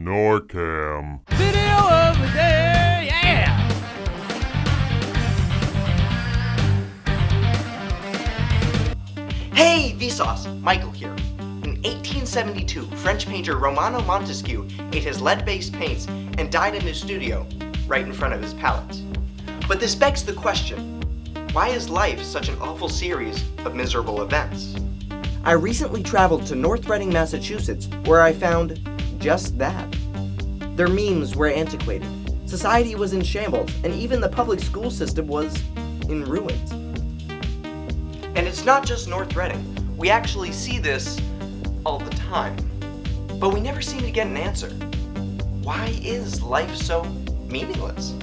Norcam. Video of the day, yeah! Hey, Vsauce! Michael here. In 1872, French painter Romano Montesquieu ate his lead-based paints and died in his studio, right in front of his palette. But this begs the question, why is life such an awful series of miserable events? I recently traveled to North Reading, Massachusetts, where I found just that. Their memes were antiquated, society was in shambles, and even the public school system was in ruins. And it's not just North Reading. We actually see this all the time. But we never seem to get an answer. Why is life so meaningless?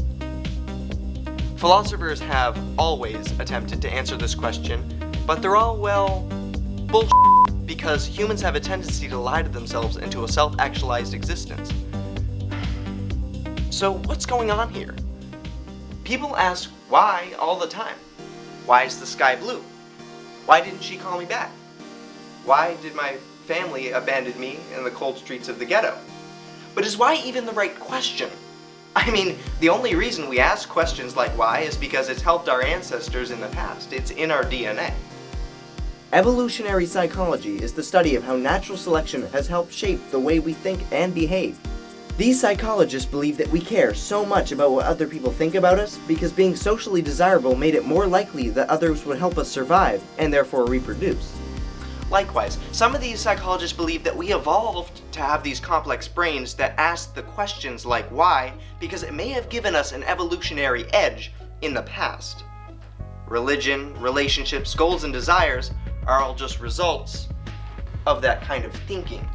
Philosophers have always attempted to answer this question, but they're all, well, bullshit, because humans have a tendency to lie to themselves into a self-actualized existence. So what's going on here? People ask why all the time. Why is the sky blue? Why didn't she call me back? Why did my family abandon me in the cold streets of the ghetto? But is why even the right question? I mean, the only reason we ask questions like why is because it's helped our ancestors in the past. It's in our DNA. Evolutionary psychology is the study of how natural selection has helped shape the way we think and behave. These psychologists believe that we care so much about what other people think about us because being socially desirable made it more likely that others would help us survive and therefore reproduce. Likewise, some of these psychologists believe that we evolved to have these complex brains that ask the questions like why because it may have given us an evolutionary edge in the past. Religion, relationships, goals, and desires are all just results of that kind of thinking.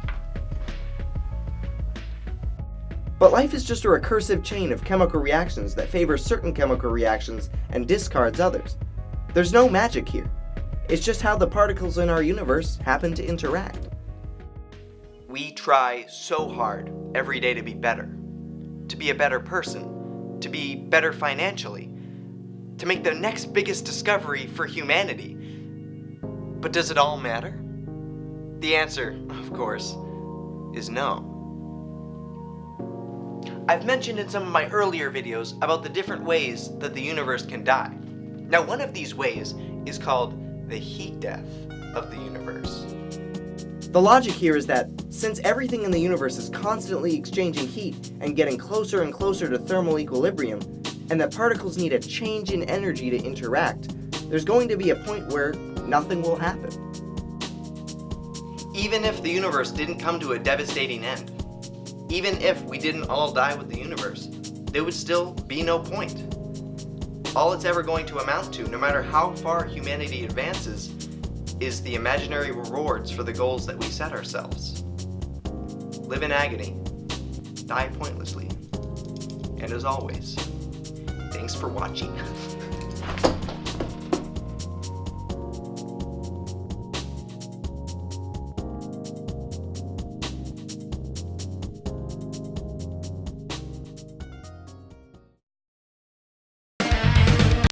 But life is just a recursive chain of chemical reactions that favors certain chemical reactions and discards others. There's no magic here. It's just how the particles in our universe happen to interact. We try so hard every day to be better. To be a better person. To be better financially. To make the next biggest discovery for humanity. But does it all matter? The answer, of course, is no. I've mentioned in some of my earlier videos about the different ways that the universe can die. Now, one of these ways is called the heat death of the universe. The logic here is that since everything in the universe is constantly exchanging heat and getting closer and closer to thermal equilibrium, and that particles need a change in energy to interact, there's going to be a point where nothing will happen. Even if the universe didn't come to a devastating end, even if we didn't all die with the universe, there would still be no point. All it's ever going to amount to, no matter how far humanity advances, is the imaginary rewards for the goals that we set ourselves. Live in agony, die pointlessly, and as always, thanks for watching.